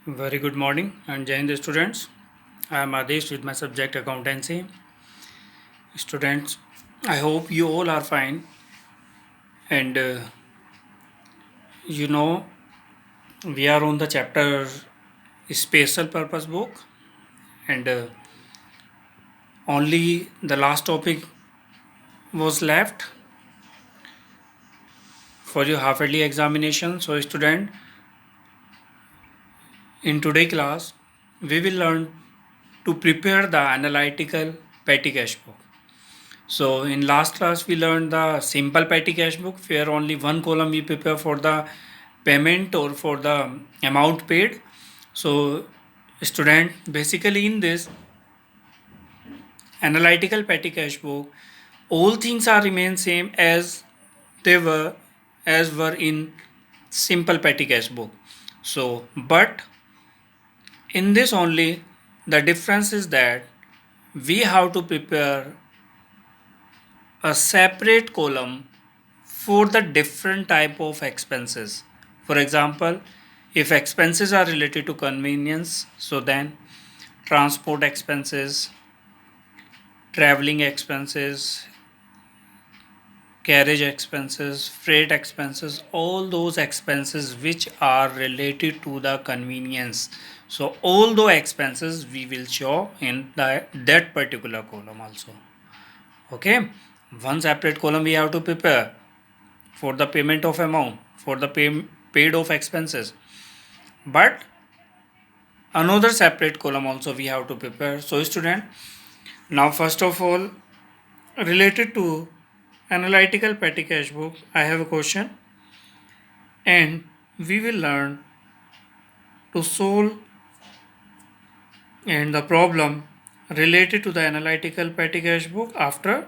Very good morning and Jai Hind students. I am Adesh with my subject accountancy. Students, I hope you all are fine and you know we are on the chapter special purpose book and only the last topic was left for your half yearly examination. So student, in today class we will learn to prepare the analytical petty cash book. So in last class we learned the simple petty cash book where only one column we prepare for the payment or for the amount paid. So student, basically in this analytical petty cash book all things are remain same as they were in simple petty cash book. So but in this only the difference is that we have to prepare a separate column for the different type of expenses. For example, if expenses are related to convenience, so then transport expenses, traveling expenses, carriage expenses, freight expenses, all those expenses which are related to the convenience. So all those expenses we will show in that particular column also. Okay, one separate column we have to prepare for the payment of amount, for the paid of expenses, but another separate column also we have to prepare. So student, now first of all, related to analytical petty cash book, I have a question and we will learn to solve and the problem related to the analytical petty cash book after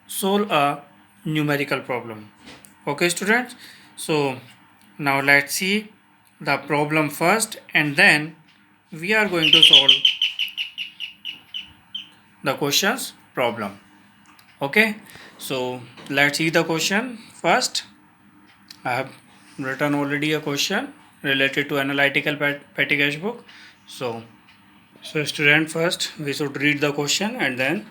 solve a numerical problem. Okay students, so now let's see the problem first and then we are going to solve the questions problem. Okay, so let's see the question first. I have written already a question related to analytical petty cash book. So student, first we should read the question and then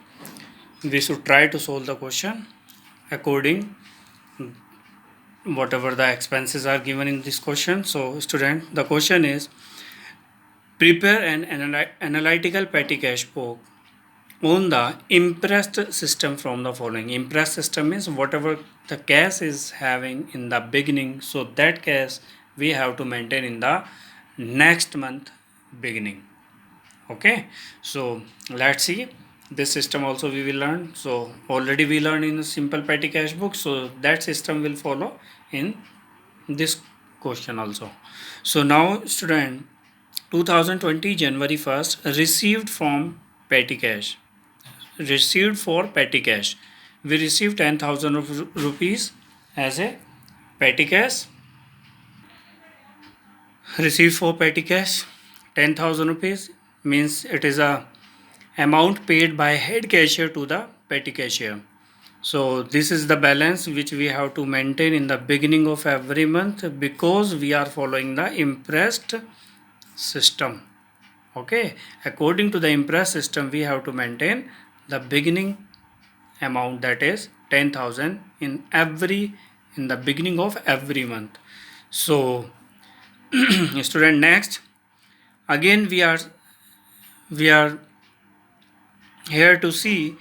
we should try to solve the question according whatever the expenses are given in this question. So student, the question is prepare an analytical petty cash book on the impressed system from the following. Impressed system is whatever the cash is having in the beginning, so that cash we have to maintain in the next month beginning. Okay, so let's see this system also we will learn. So already we learned in a simple petty cash book, so that system will follow in this question also. So now student, 2020 January 1st received from petty cash, received for petty cash. We received 10,000 rupees as a petty cash. Received for petty cash 10,000 rupees means it is a amount paid by head cashier to the petty cashier. So this is the balance which we have to maintain in the beginning of every month because we are following the impressed system. Okay, according to the impressed system we have to maintain the beginning amount, that is 10,000 in the beginning of every month. So student, next again we are here to see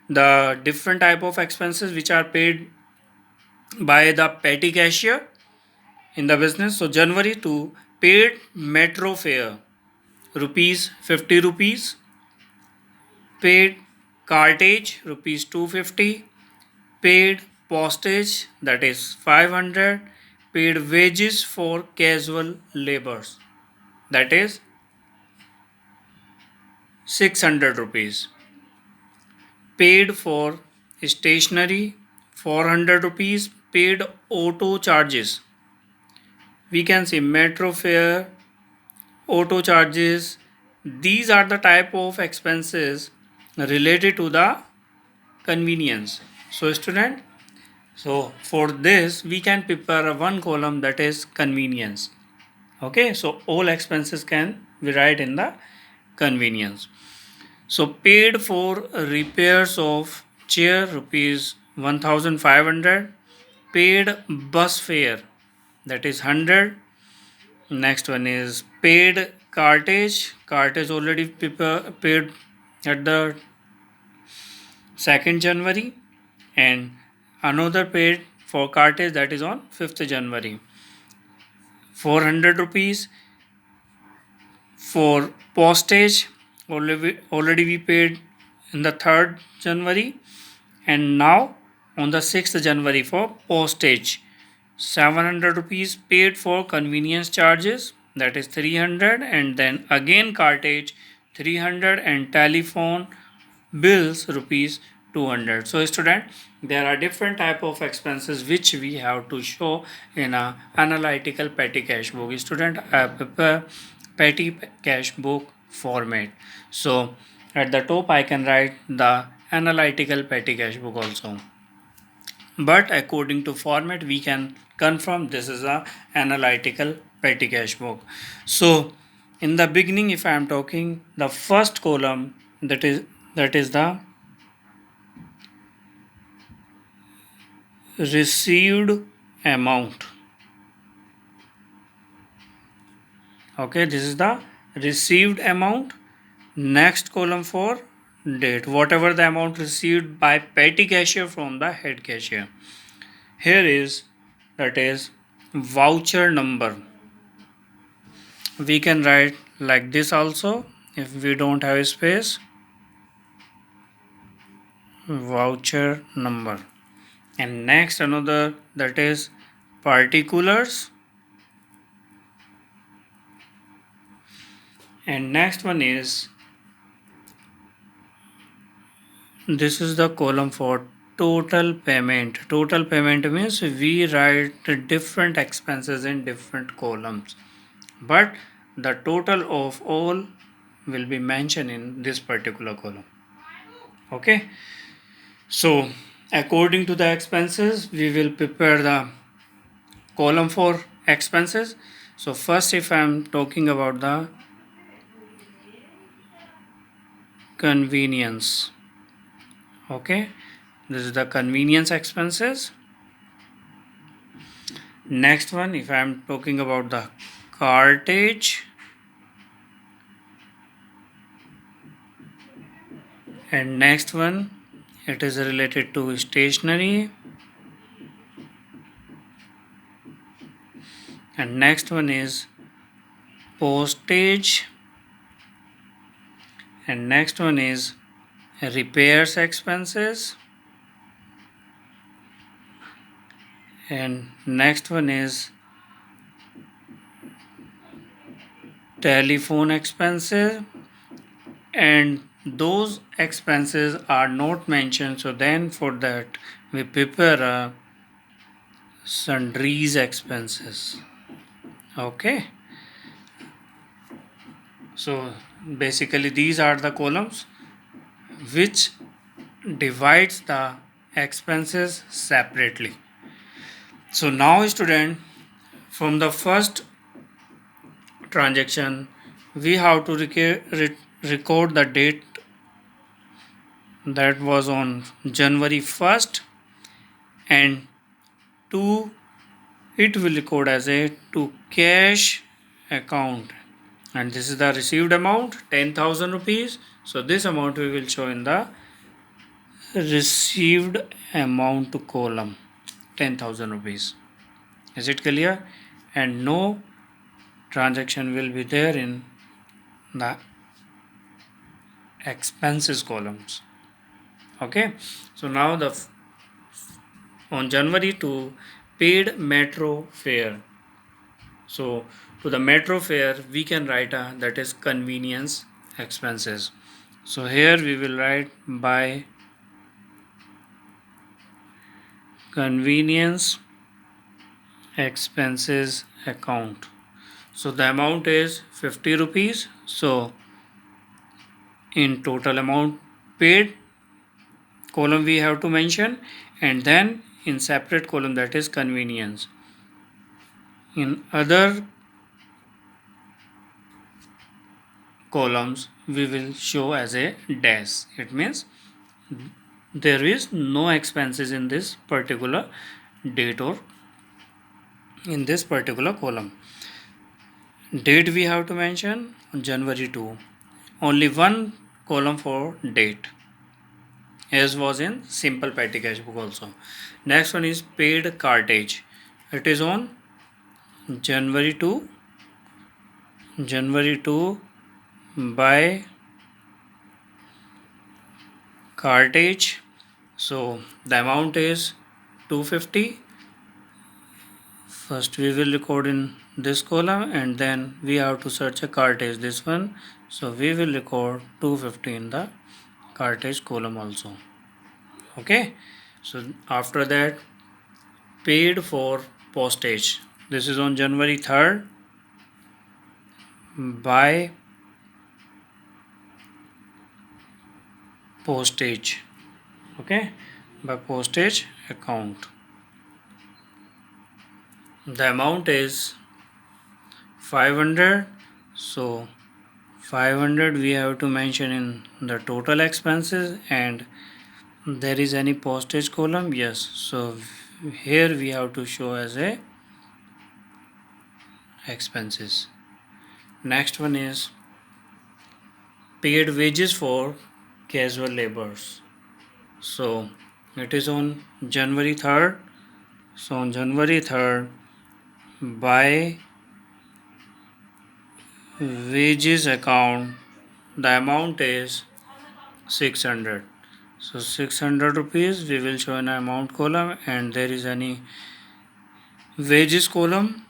the different type of expenses which are paid by the petty cashier in the business. So January to paid metro fare rupees 50 rupees, paid cartage rupees 250, paid postage that is 500, paid wages for casual laborers that is 600 rupees, paid for stationery 400 rupees, paid auto charges, we can see metro fare, auto charges. These are the type of expenses related to the convenience. So student, so for this we can prepare one column that is convenience. Okay, so all expenses can be write in the convenience. So paid for repairs of chair rupees 1500, paid bus fare that is 100. Next one is paid cartage already paid at the 2nd January, and another paid for cartage that is on 5th January, 400 rupees. For postage, already we paid in the 3rd January, and now on the 6th January for postage, 700 rupees paid for convenience charges, that is 300, and then again cartage 300, and telephone bills rupees 200. So student, there are different type of expenses which we have to show in a analytical petty cash book. Student, I prepare petty cash book format. So at the top I can write the analytical petty cash book also, but according to format we can confirm this is a analytical petty cash book. So in the beginning, if I am talking the first column, that is the received amount. Okay, this is the received amount. Next column for date, whatever the amount received by petty cashier from the head cashier. Here is, that is, voucher number. We can write like this also if we don't have space. Voucher number. And next another, that is particulars, and next one is, this is the column for total payment. Total payment means we write different expenses in different columns, but the total of all will be mentioned in this particular column. Okay, so according to the expenses we will prepare the column for expenses. So first, if I am talking about the convenience, okay, this is the convenience expenses. Next one, if I am talking about the cartage, and next one, it is related to stationery, and next one is postage, and next one is repairs expenses, and next one is telephone expenses, and those expenses are not mentioned, so then for that we prepare a sundries expenses. Okay, so basically these are the columns which divides the expenses separately. So now student, from the first transaction we have to record the date, that was on January 1st, and to it will record as a to cash account, and this is the received amount 10,000 rupees. So this amount we will show in the received amount column, 10,000 rupees. Is it clear? And no transaction will be there in the expenses columns. Okay, so now the on January to paid metro fare. So to the metro fare we can write a, that is convenience expenses. So here we will write by convenience expenses account. So the amount is 50 rupees. So in total amount paid column we have to mention, and then in separate column, that is convenience. In other columns we will show as a dash. It means there is no expenses in this particular date or in this particular column. Date we have to mention January 2. Only one column for date, as was in simple petty cash book also. Next one is paid cartage. It is on January 2, January 2 by cartage. So the amount is 250. First we will record in this column and then we have to search a cartage, this one. So we will record 250 in the cartage column also. Okay, so after that, paid for postage. This is on January 3rd by postage. Okay, by postage account. The amount is 500. So 500 we have to mention in the total expenses, and there is any postage column, yes, so here we have to show as a expenses. Next one is paid wages for casual laborers. So it is on January 3rd. So on January 3rd, by wages account, the amount is 600. So 600 rupees we will show in amount column, and there is any wages column,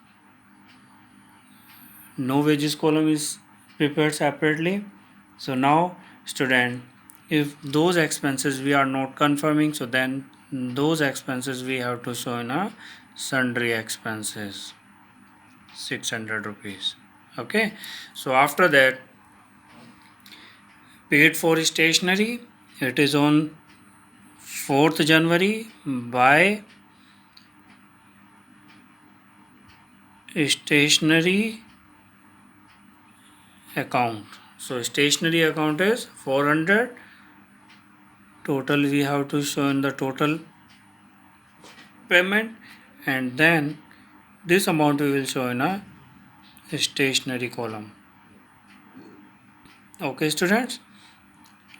no wages column is prepared separately. So now student, if those expenses we are not confirming, so then those expenses we have to show in a sundry expenses, 600 rupees. Okay, so after that, paid for stationery, it is on 4th January by stationery account. So stationery account is 400. Total we have to show in the total payment, and then this amount we will show in a stationery column. Okay students,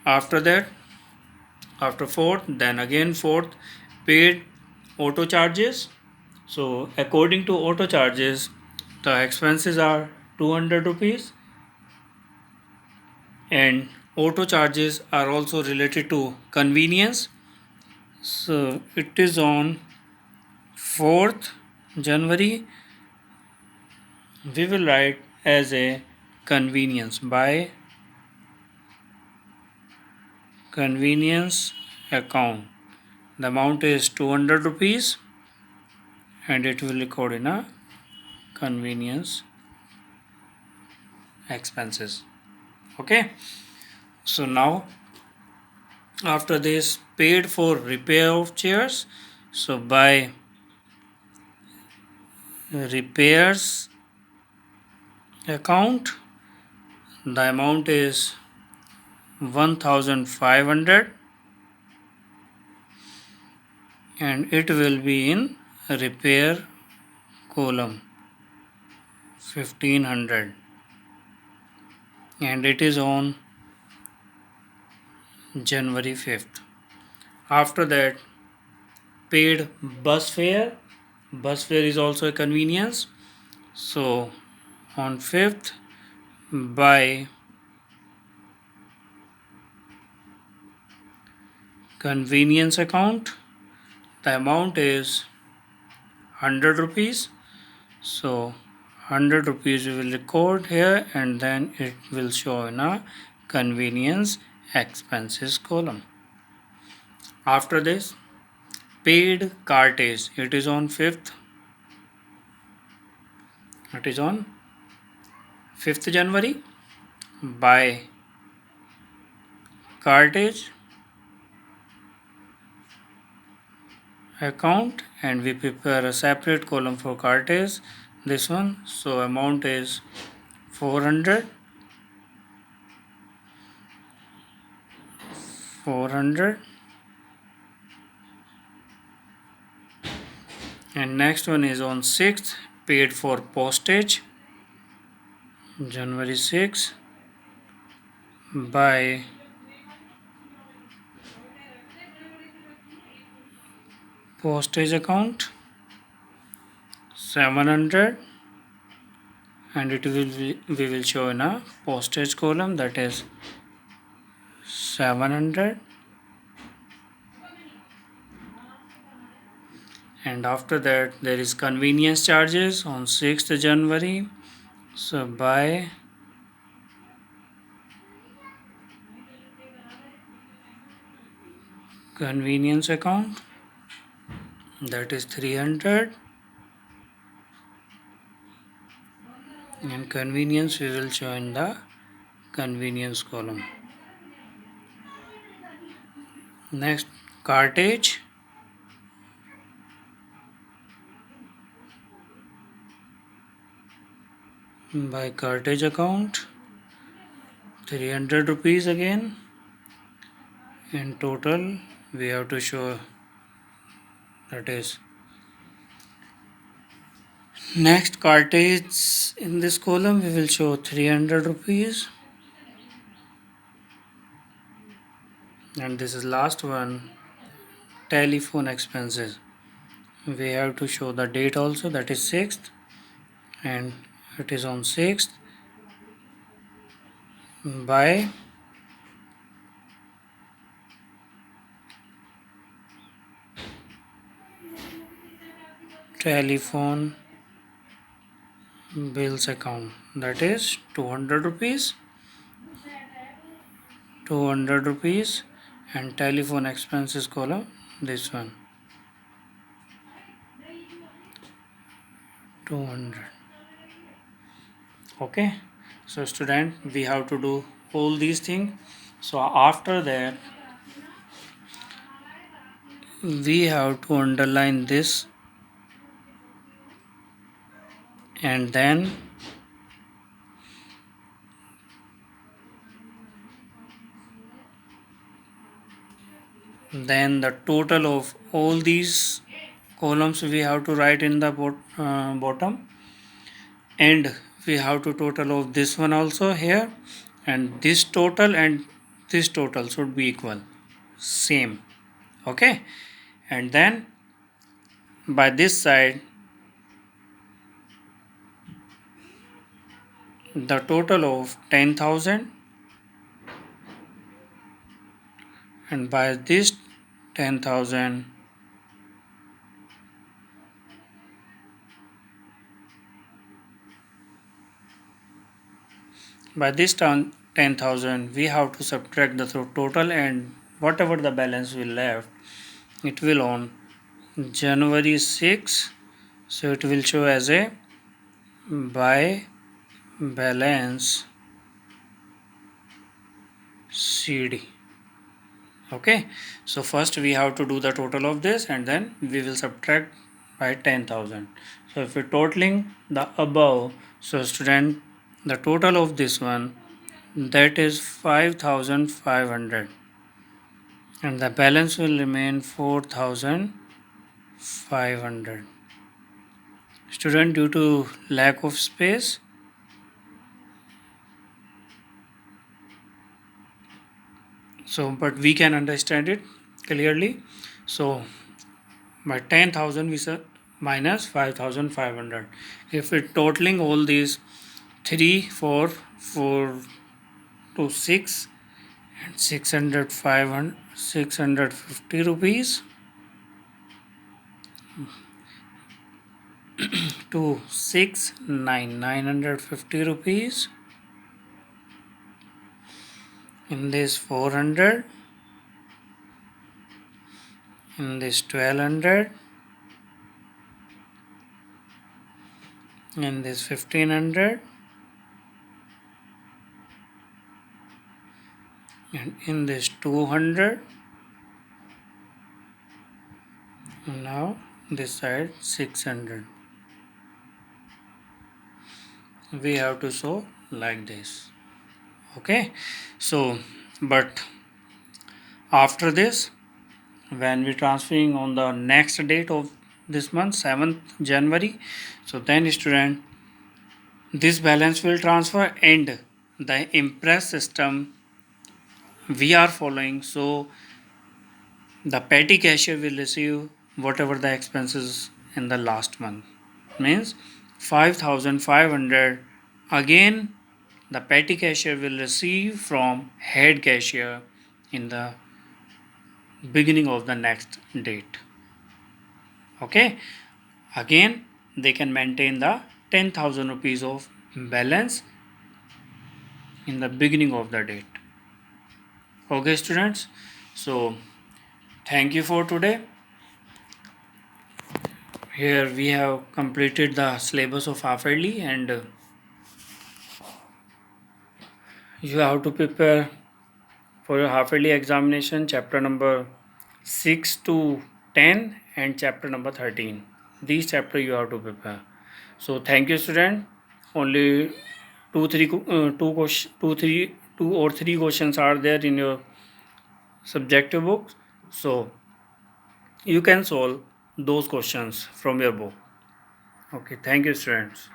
after that, after 4th, then again 4th, paid auto charges. So according to auto charges, the expenses are 200 rupees, and auto charges are also related to convenience. So it is on 4th January, we will write as a convenience, by convenience account. The amount is 200 rupees and it will record in a convenience expenses. Okay, so now after this, paid for repair of chairs. So by repairs account, the amount is 1500 and it will be in repair column 1500, and it is on January 5th. After that, paid bus fare. Bus fare is also a convenience. So on 5th, by convenience account, the amount is 100 rupees. So 100 rupees we will record here, and then it will show in a convenience expenses column. After this, paid cartage, it is on 5th. It is on 5th January by cartage account, and we prepare a separate column for cartage, this one. So amount is 400 400, and next one is on 6th, paid for postage, January 6, by postage account 700, and it will be, we will show in a postage column, that is 700, and after that there is convenience charges on 6th January. So by convenience account, that is 300, and convenience we will show in the convenience column. Next, cartage, by cartage account 300 rupees again. In total we have to show, that is next cartage in this column we will show 300 rupees, and this is last one, telephone expenses. We have to show the date also, that is 6th, and it is on 6th by telephone bills account, that is 200 rupees, 200 rupees, and telephone expenses column, this one 200. Okay, so student, we have to do all these things. So after that we have to underline this, and then the total of all these columns we have to write in the bottom, and we have to total of this one also here, and this total and this total should be equal, same. Okay, and then by this side the total of 10,000, and by this 10,000 by this 10,000 we have to subtract the total, and whatever the balance will left, it will on January 6, so it will show as a by balance CD. Okay, so first we have to do the total of this, and then we will subtract by 10,000. So if we're totaling the above, so student, the total of this one, that is 5,500, and the balance will remain 4,500. Student, due to lack of space, so but we can understand it clearly. So by 10,000 we say minus 5,500. If we're totaling all these 3, 4, 4 to 6, and 600, 500, 650 rupees to 6, 9, 950 rupees, in this 400, in this 1200, in this 1500, and in this 200. Now this side 600. We have to show like this. Okay, so but After this, when we transferring on the next date of this month, 7th January, so then student, this balance will transfer and the impress system we are following. So the petty cashier will receive whatever the expenses in the last month, means 5500. Again, the petty cashier will receive from head cashier in the beginning of the next date. Okay, again they can maintain the 10,000 rupees of balance in the beginning of the date. Okay students, so thank you for today. Here we have completed the syllabus of half yearly, and you have to prepare for your half yearly examination chapter number 6 to 10 and chapter number 13. These chapter you have to prepare. So thank you student. Only two or three questions are there in your subjective book, so you can solve those questions from your book. Okay, thank you students.